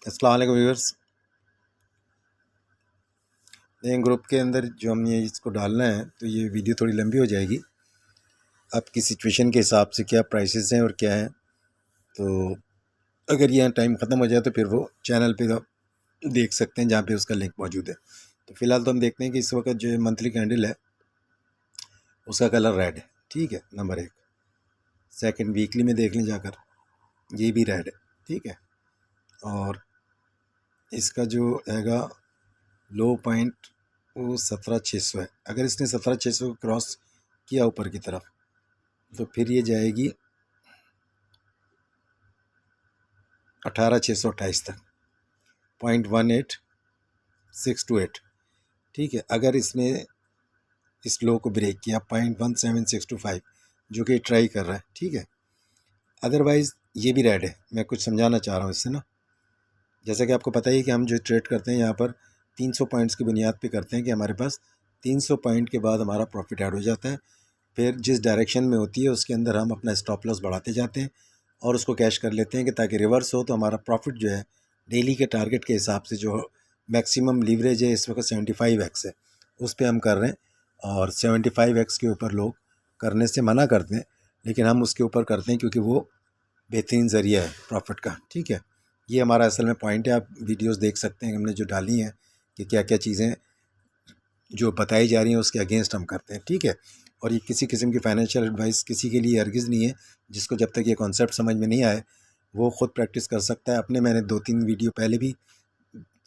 अस्सलाम वालेकुम viewers. Group के अंदर जो हमने इसको डालना है तो ये वीडियो थोड़ी लंबी हो जाएगी। आपकी सिचुएशन के हिसाब से क्या प्राइसेस हैं और क्या है, तो अगर ये टाइम ख़त्म हो जाए तो फिर वो चैनल पे आप देख सकते हैं जहाँ पे उसका लिंक मौजूद है। तो फ़िलहाल तो हम देखते हैं कि इस वक्त जो मंथली कैंडल है उसका कलर रेड है। ठीक है, नंबर 1। सेकंड, वीकली में देख लें जाकर, ये भी रेड है। ठीक है, और इसका जो हैगा लो पॉइंट वो 17,600 है। अगर इसने 17,600 को क्रॉस किया ऊपर की तरफ तो फिर ये जाएगी 18,628 तक, 0.18628। ठीक है, अगर इसने इस लो को ब्रेक किया 0.17625, जो कि ट्राई कर रहा है। ठीक है, अदरवाइज़ ये भी रेड है। मैं कुछ समझाना चाह रहा हूँ इससे ना। जैसा कि आपको पता ही है कि हम जो ट्रेड करते हैं यहाँ पर 300 पॉइंट्स की बुनियाद पे करते हैं कि हमारे पास 300 पॉइंट के बाद हमारा प्रॉफिट ऐड हो जाता है। फिर जिस डायरेक्शन में होती है उसके अंदर हम अपना स्टॉप लॉस बढ़ाते जाते हैं और उसको कैश कर लेते हैं कि ताकि रिवर्स हो तो हमारा प्रॉफिट जो है डेली के टारगेट के हिसाब से जो मैक्सिमम लीवरेज है इस वक्त 75x है, उस पर हम कर रहे हैं। और 75x के ऊपर लोग करने से मना करते हैं, लेकिन हम उसके ऊपर करते हैं क्योंकि वो बेहतरीन ज़रिया है प्रॉफिट का। ठीक है, ये हमारा असल में पॉइंट है। आप वीडियोस देख सकते हैं हमने जो डाली हैं कि क्या क्या चीज़ें जो बताई जा रही हैं उसके अगेंस्ट हम करते हैं। ठीक है, और ये किसी किस्म की फाइनेंशियल एडवाइस किसी के लिए हरगिज़ नहीं है। जिसको जब तक ये कॉन्सेप्ट समझ में नहीं आए वो ख़ुद प्रैक्टिस कर सकता है। अपने मैंने 2-3 वीडियो पहले भी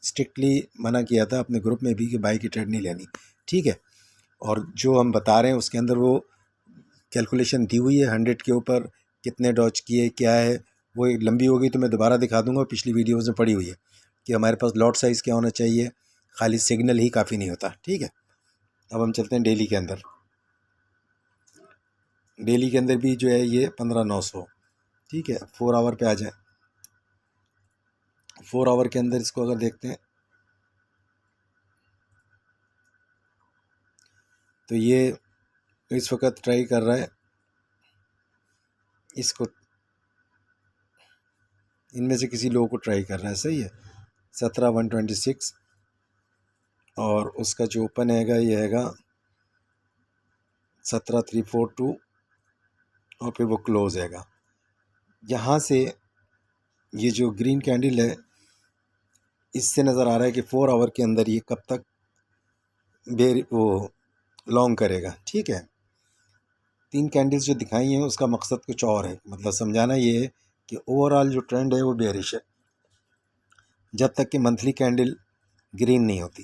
स्ट्रिक्टली मना किया था अपने ग्रुप में भी कि बाई की ट्रेड नहीं लेनी। ठीक है, और जो हम बता रहे हैं उसके अंदर वो कैलकुलेशन दी हुई है 100 के ऊपर कितने डॉज किए क्या है। वो लंबी हो गई तो मैं दोबारा दिखा दूंगा, पिछली वीडियोज़ में पड़ी हुई है कि हमारे पास लॉट साइज़ क्या होना चाहिए। खाली सिग्नल ही काफ़ी नहीं होता। ठीक है, अब हम चलते हैं डेली के अंदर। डेली के अंदर भी जो है ये 15,900। ठीक है, 4 आवर पे आ जाए। 4 आवर के अंदर इसको अगर देखते हैं तो ये इस वक्त ट्राई कर रहा है इसको, इनमें से किसी लोगों को ट्राई कर रहा है। सही है, 17,126 और उसका जो ओपन हैगा ये हैगा 17,342 और फिर वो क्लोज हैगा। यहाँ से ये जो ग्रीन कैंडल है इससे नज़र आ रहा है कि 4 आवर के अंदर ये कब तक वो लॉन्ग करेगा। ठीक है, 3 कैंडल्स जो दिखाई हैं उसका मकसद कुछ और है, मतलब समझाना ये है कि ओवरऑल जो ट्रेंड है वो बेरिश है जब तक कि मंथली कैंडल ग्रीन नहीं होती।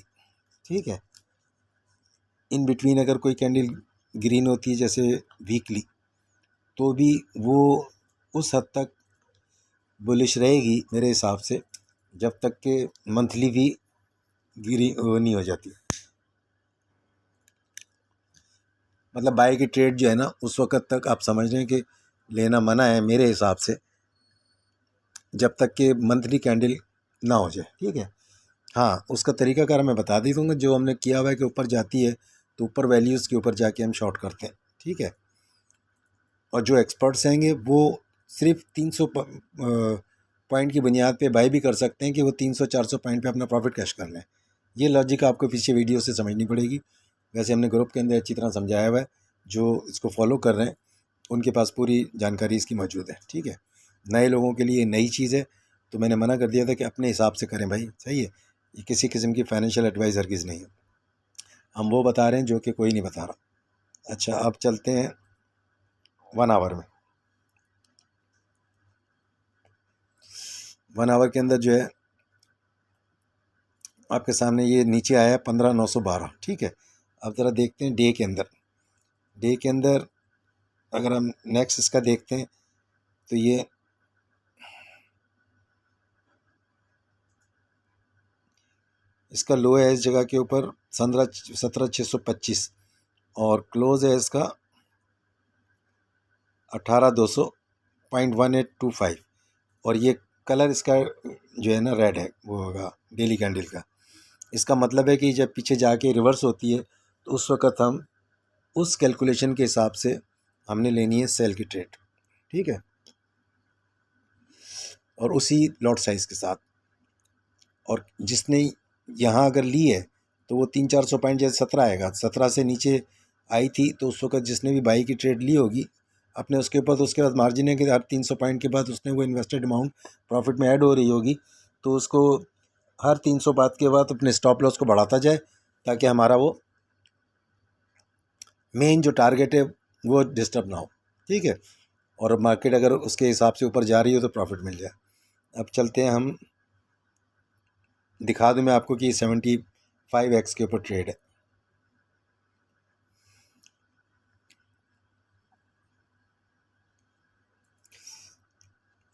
ठीक है, इन बिटवीन अगर कोई कैंडल ग्रीन होती है जैसे वीकली, तो भी वो उस हद तक बुलिश रहेगी मेरे हिसाब से जब तक कि मंथली भी ग्रीन नहीं हो जाती। मतलब बाय की ट्रेड जो है ना उस वक्त तक आप समझ रहे हैं कि लेना मना है मेरे हिसाब से जब तक कि मंथली कैंडल ना हो जाए। ठीक है, हाँ, उसका तरीकाकार मैं बता दी दूँगा। जो हमने किया हुआ है कि ऊपर जाती है तो ऊपर वैल्यूज़ के ऊपर जाके हम शॉर्ट करते हैं। ठीक है, और जो एक्सपर्ट्स हैंगे वो सिर्फ 300 पॉइंट की बुनियाद पे बाय भी कर सकते हैं कि वो 300-400 पॉइंट पे अपना प्रॉफिट कैश कर लें। ये लॉजिक आपको पीछे वीडियो से समझनी पड़ेगी। वैसे हमने ग्रुप के अंदर अच्छी तरह समझाया हुआ है, जो इसको फॉलो कर रहे हैं उनके पास पूरी जानकारी इसकी मौजूद है। ठीक है, नए लोगों के लिए नई चीज़ है तो मैंने मना कर दिया था कि अपने हिसाब से करें भाई। सही है, ये किसी किस्म की फाइनेंशियल एडवाइस हरगिज़ नहीं है। हम वो बता रहे हैं जो कि कोई नहीं बता रहा। अच्छा, अब चलते हैं 1 आवर में। 1 आवर के अंदर जो है आपके सामने ये नीचे आया 15,912। ठीक है, अब ज़रा देखते हैं डे के अंदर। डे के अंदर अगर हम नेक्स्ट इसका देखते हैं तो ये इसका लो है इस जगह के ऊपर 17,625 और क्लोज है इसका 18,200.1825 और ये कलर इसका जो है ना रेड है, वो होगा डेली कैंडल का। इसका मतलब है कि जब पीछे जाके रिवर्स होती है तो उस वक़्त हम उस कैलकुलेशन के हिसाब से हमने लेनी है सेल की ट्रेड। ठीक है, और उसी लॉट साइज़ के साथ और जिसने यहाँ अगर ली है तो वो 300-400 पॉइंट जैसे 17 आएगा, 17 से नीचे आई थी तो उस वक्त जिसने भी बाई की ट्रेड ली होगी अपने उसके ऊपर, तो उसके बाद मार्जिन है कि हर 300 पॉइंट के बाद उसने वो इन्वेस्टेड अमाउंट प्रॉफिट में ऐड हो रही होगी, तो उसको हर 300 बात के बाद अपने स्टॉप लॉस को बढ़ाता जाए ताकि हमारा वो मेन जो टारगेट है वो डिस्टर्ब ना हो। ठीक है, और मार्केट अगर उसके हिसाब से ऊपर जा रही हो तो प्रॉफिट मिल जाए। अब चलते हैं, हम दिखा दूं मैं आपको कि 75x के ऊपर ट्रेड है।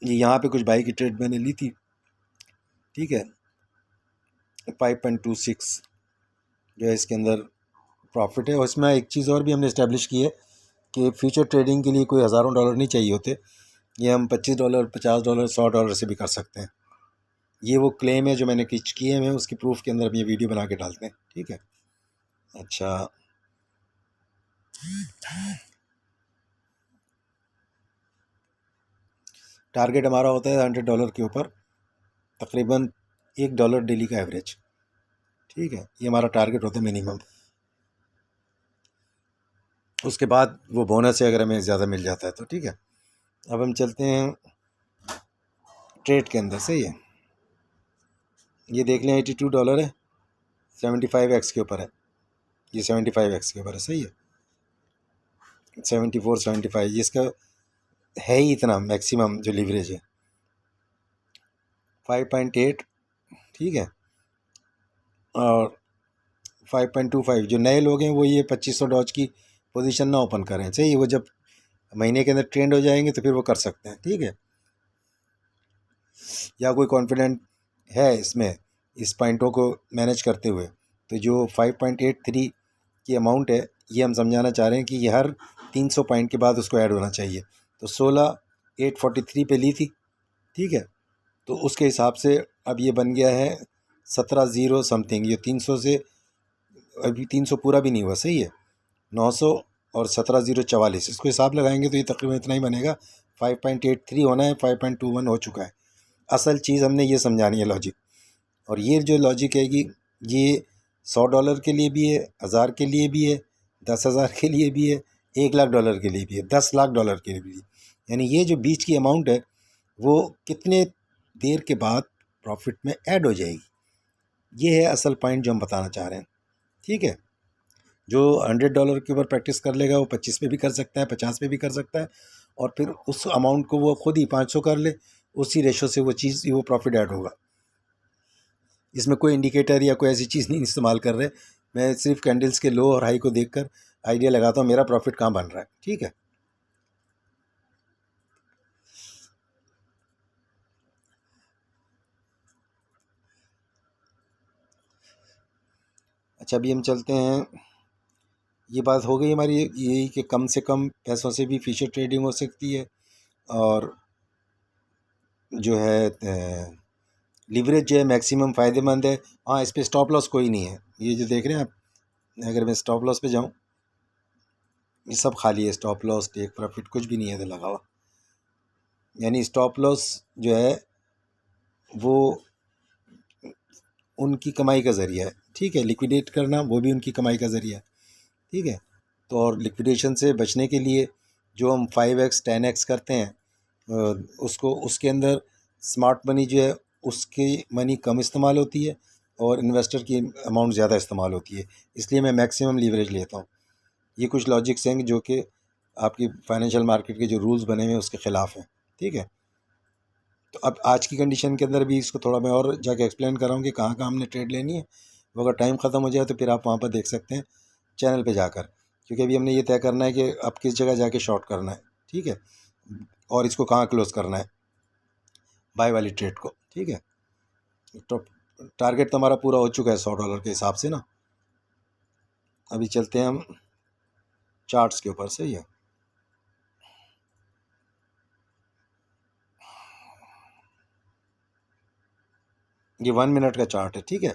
ये यहाँ पे कुछ बाई की ट्रेड मैंने ली थी। ठीक है, 5.26 जो है इसके अंदर प्रॉफिट है। और इसमें एक चीज़ और भी हमने इस्टेब्लिश की है कि फ्यूचर ट्रेडिंग के लिए कोई हज़ारों डॉलर नहीं चाहिए होते, ये हम $25, $50, $100 से भी कर सकते हैं। ये वो क्लेम है जो मैंने कुछ किए हैं, उसकी प्रूफ के अंदर हम ये वीडियो बना के डालते हैं। ठीक है, अच्छा, टारगेट हमारा होता है $100 के ऊपर तकरीबन $1 डेली का एवरेज। ठीक है, ये हमारा टारगेट होता है मिनिमम। उसके बाद वो बोनस है अगर हमें ज़्यादा मिल जाता है तो। ठीक है, अब हम चलते हैं ट्रेड के अंदर। सही है, ये देख लें $82 है, 75x के ऊपर है, ये 75x के ऊपर है। सही है, 74, 75 ये इसका है ही इतना मैक्सिमम जो लीवरेज है 5.8। ठीक है, और 5.25 जो नए लोग हैं वो ये $2500 की पोजीशन ना ओपन करें। सही है, वो जब महीने के अंदर ट्रेंड हो जाएंगे तो फिर वो कर सकते हैं। ठीक है, या कोई कॉन्फिडेंट है इसमें इस पॉइंटों को मैनेज करते हुए, तो जो 5.83 की अमाउंट है ये हम समझाना चाह रहे हैं कि ये हर 300 पॉइंट के बाद उसको ऐड होना चाहिए। तो 16,843 पे ली थी। ठीक है, तो उसके हिसाब से अब ये बन गया है 17 समथिंग, ये 300 से अभी 300 पूरा भी नहीं हुआ। सही है, 900 और 17,044 इसको हिसाब लगाएंगे तो ये तकरीबन इतना ही बनेगा। 5.83 होना है, 5.21 हो चुका है। असल चीज़ हमने ये समझानी है लॉजिक, और ये जो लॉजिक है कि ये $100 के लिए भी है, 1000 के लिए भी है, 10,000 के लिए भी है, $1,00,000 के लिए भी है, $10,00,000 के लिए भी है। यानी ये जो बीच की अमाउंट है वो कितने देर के बाद प्रॉफिट में ऐड हो जाएगी, ये है असल पॉइंट जो हम बताना चाह रहे हैं। ठीक है, जो $100 के ऊपर प्रैक्टिस कर लेगा वो 25 पे भी कर सकता है, 50 पे भी कर सकता है, और फिर उस अमाउंट को वो खुद ही 500 कर ले, उसी रेशो से वो चीज़ वो प्रॉफिट ऐड होगा। इसमें कोई इंडिकेटर या कोई ऐसी चीज़ नहीं इस्तेमाल कर रहे, मैं सिर्फ कैंडल्स के लो और हाई को देखकर आइडिया लगाता हूँ मेरा प्रॉफिट कहाँ बन रहा है। ठीक है, अच्छा, अभी हम चलते हैं। ये बात हो गई हमारी यही कि कम से कम पैसों से भी फ्यूचर ट्रेडिंग हो सकती है, और जो है लीवरेज जो है मैक्सिमम फ़ायदेमंद है। हाँ, इस पर स्टॉप लॉस कोई नहीं है, ये जो देख रहे हैं आप, अगर मैं स्टॉप लॉस पे जाऊँ ये सब खाली है, स्टॉप लॉस टेक प्रॉफिट कुछ भी नहीं है इधर लगा हुआ। यानी स्टॉप लॉस जो है वो उनकी कमाई का ज़रिया है। ठीक है, लिक्विडेट करना वो भी उनकी कमाई का ज़रिया है। ठीक है, तो और लिक्विडेशन से बचने के लिए जो हम 5x 10x करते हैं उसको उसके अंदर स्मार्ट मनी जो है उसकी मनी कम इस्तेमाल होती है और इन्वेस्टर की अमाउंट ज़्यादा इस्तेमाल होती है, इसलिए मैं मैक्सिमम लीवरेज लेता हूँ। ये कुछ लॉजिक्स हैं जो कि आपकी फाइनेंशियल मार्केट के जो रूल्स बने हुए हैं उसके ख़िलाफ़ हैं। ठीक है, तो अब आज की कंडीशन के अंदर भी इसको थोड़ा मैं और जाके एक्सप्लेन कर रहा हूँ कि कहाँ कहाँ हमने ट्रेड लेनी है। वो अगर टाइम ख़त्म हो जाए तो फिर आप वहाँ पर देख सकते हैं चैनल पे जाकर, क्योंकि अभी हमने ये तय करना है कि अब किस जगह जाके शॉर्ट करना है। ठीक है, और इसको कहाँ क्लोज करना है बाय वाली ट्रेड को। ठीक है, तो टारगेट तो हमारा पूरा हो चुका है $100 के हिसाब से ना। अभी चलते हैं हम चार्ट्स के ऊपर। सही है, ये 1 मिनट का चार्ट है। ठीक है,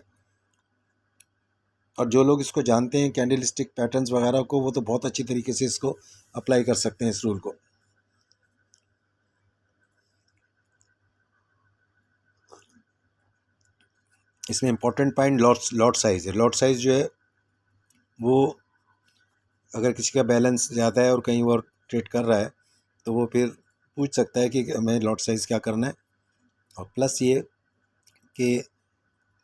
और जो लोग इसको जानते हैं कैंडल स्टिक पैटर्न्स वगैरह को, वो तो बहुत अच्छी तरीके से इसको अप्लाई कर सकते हैं इस रूल को। इसमें इम्पोर्टेंट पॉइंट लॉट साइज़ है। लॉट साइज़ जो है वो अगर किसी का बैलेंस ज़्यादा है और कहीं और ट्रेड कर रहा है तो वो फिर पूछ सकता है कि हमें लॉट साइज़ क्या करना है। और प्लस ये कि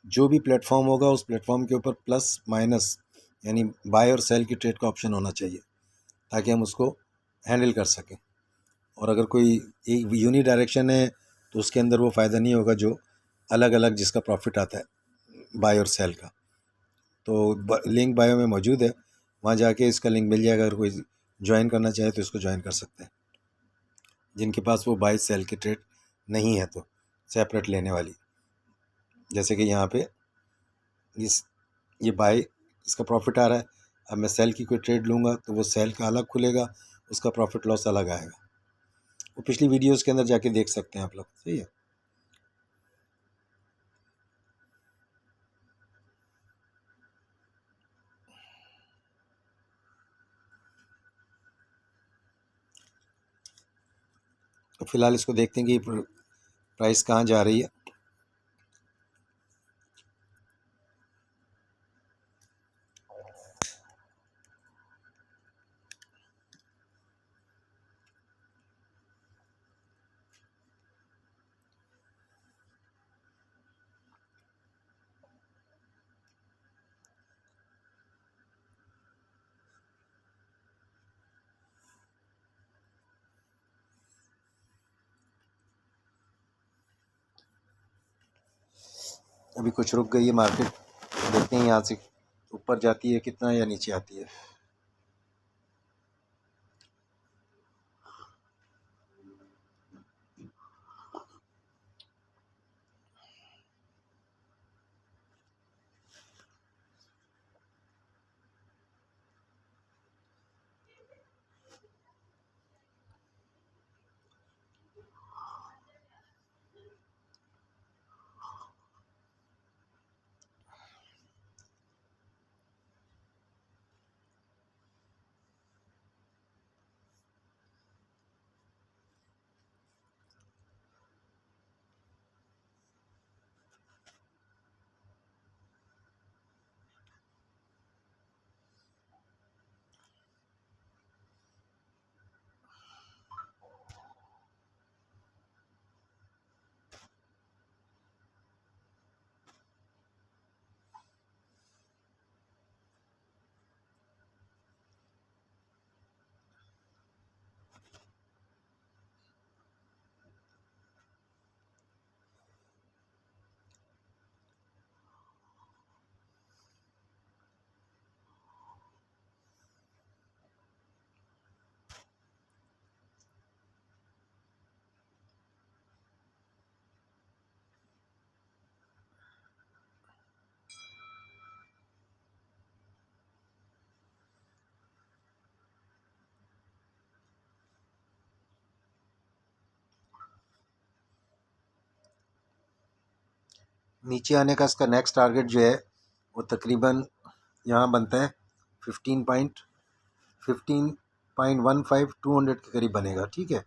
जो भी प्लेटफॉर्म होगा उस प्लेटफॉर्म के ऊपर प्लस माइनस यानी बाय और सेल की ट्रेड का ऑप्शन होना चाहिए ताकि हम उसको हैंडल कर सकें। और अगर कोई एक यूनी डायरेक्शन है तो उसके अंदर वो फ़ायदा नहीं होगा जो अलग अलग जिसका प्रॉफिट आता है बाय और सेल का। तो लिंक बायो में मौजूद है, वहाँ जाके इसका लिंक मिल जाएगा। अगर कोई ज्वाइन करना चाहे तो इसको ज्वाइन कर सकते हैं, जिनके पास वो बाय सेल की ट्रेड नहीं है तो सेपरेट लेने वाली। जैसे कि यहाँ पे ये बाय इसका प्रॉफिट आ रहा है, अब मैं सेल की कोई ट्रेड लूँगा तो वो सेल का अलग खुलेगा, उसका प्रॉफिट लॉस अलग आएगा। वो पिछली वीडियोस के अंदर जाके देख सकते हैं आप लोग। सही है। तो फिलहाल इसको देखते हैं कि प्राइस कहाँ जा रही है। अभी कुछ रुक गई है मार्केट, देखते हैं यहाँ से ऊपर जाती है कितना या नीचे आती है। नीचे आने का इसका नेक्स्ट टारगेट जो है वो तकरीबन यहाँ बनता है 15.15.15 200 के करीब बनेगा। ठीक है।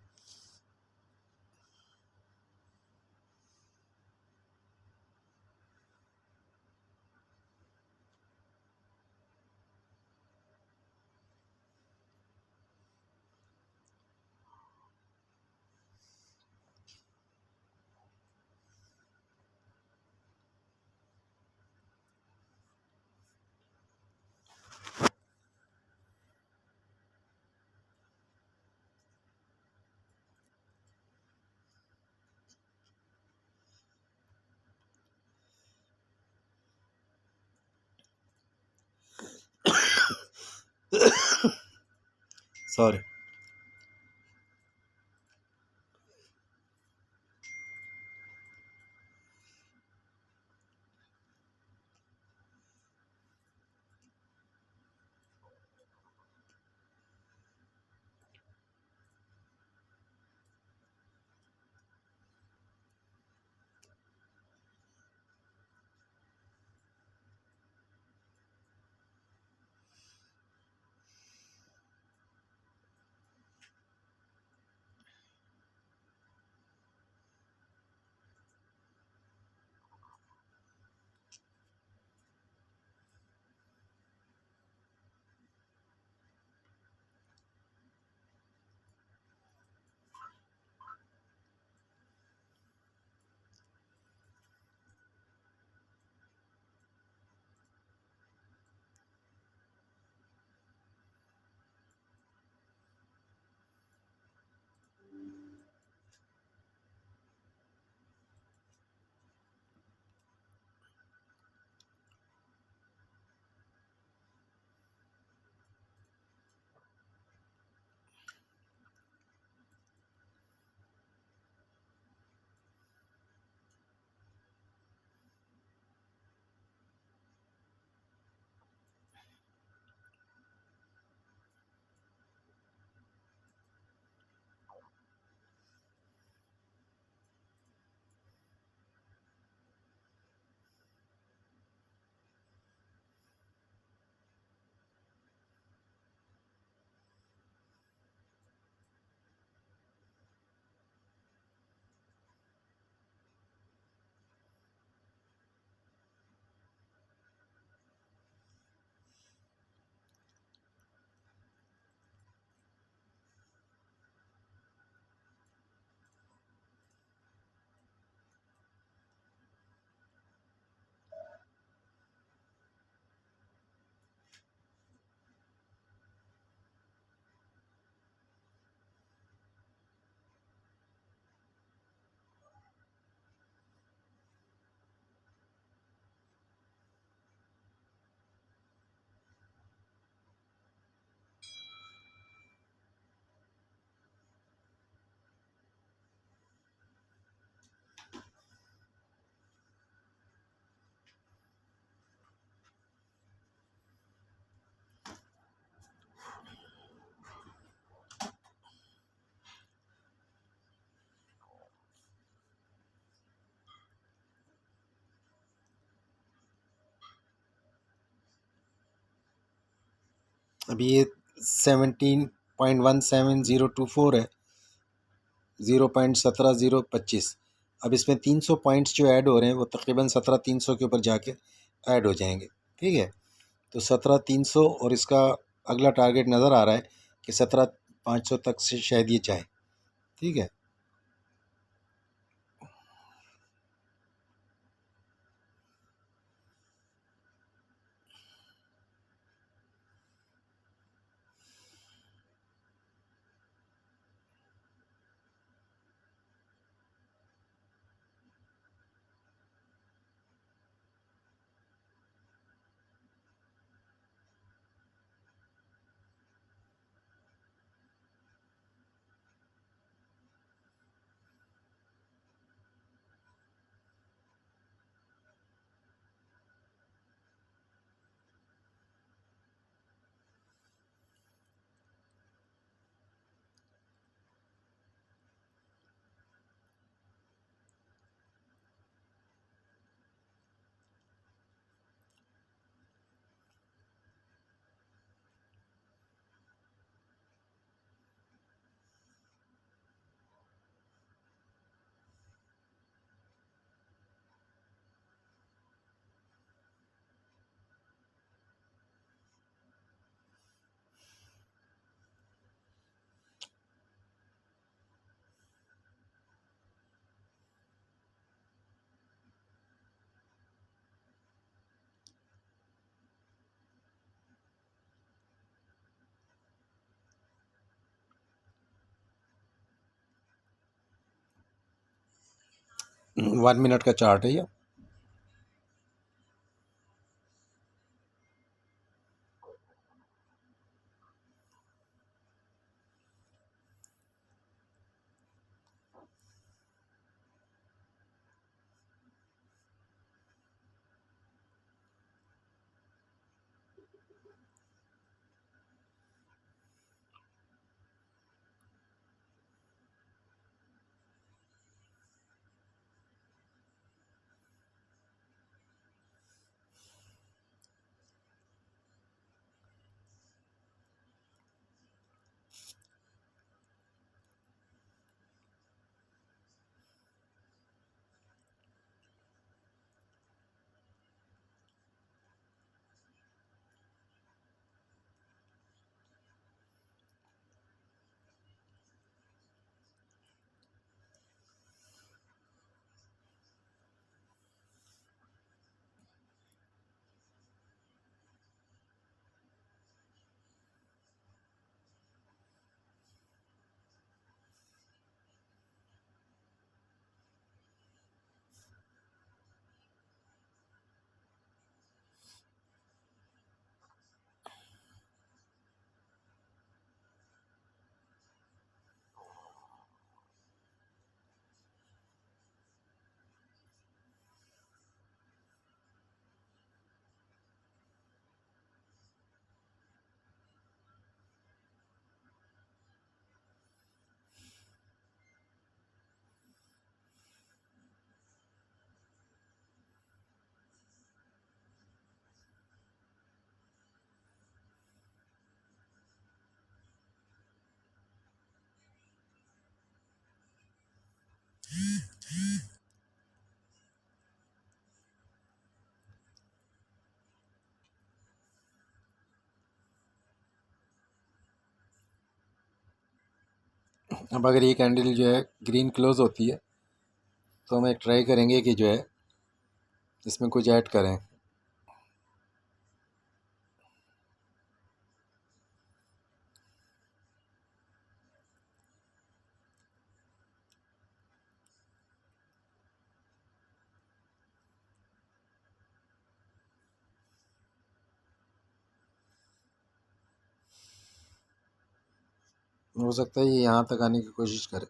सॉरी। अभी ये 17.17024 है, 0.17025। अब इसमें 300 पॉइंट्स जो ऐड हो रहे हैं वो तकरीबन 17,300 के ऊपर जाके ऐड हो जाएंगे। ठीक है, तो 17,300 और इसका अगला टारगेट नज़र आ रहा है कि 17,500 तक से शायद ये जाए। ठीक है, 1 मिनट का चार्ट है ये। अब अगर ये कैंडल जो है ग्रीन क्लोज होती है तो हम एक ट्राई करेंगे कि जो है इसमें कुछ ऐड करें। हो सकता है ये यहाँ तक आने की कोशिश करे।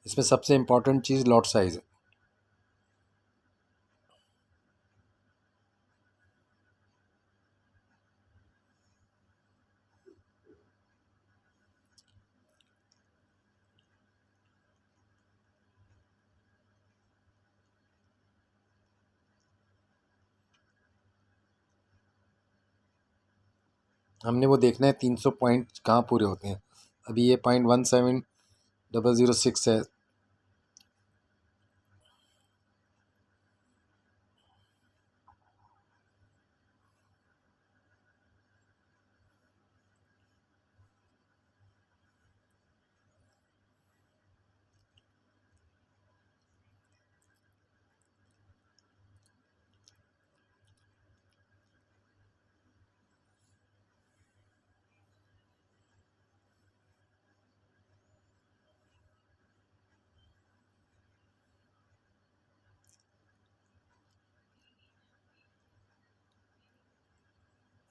इसमें सबसे इम्पोर्टेंट चीज़ लॉट साइज़ है। हमने वो देखना है 300 पॉइंट कहाँ पूरे होते हैं। अभी ये 0.17006 है।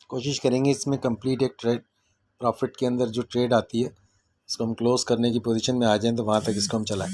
कोशिश करेंगे इसमें कंप्लीट एक ट्रेड प्रॉफिट के अंदर जो ट्रेड आती है इसको हम क्लोज करने की पोजीशन में आ जाएं, तो वहाँ तक इसको हम चलाएं।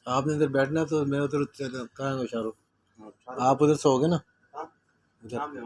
आपने इधर बैठना तो मैं उधर कहाँ शाहरुख हाँ, आप उधर सोओगे ना हाँ, उधर शाम में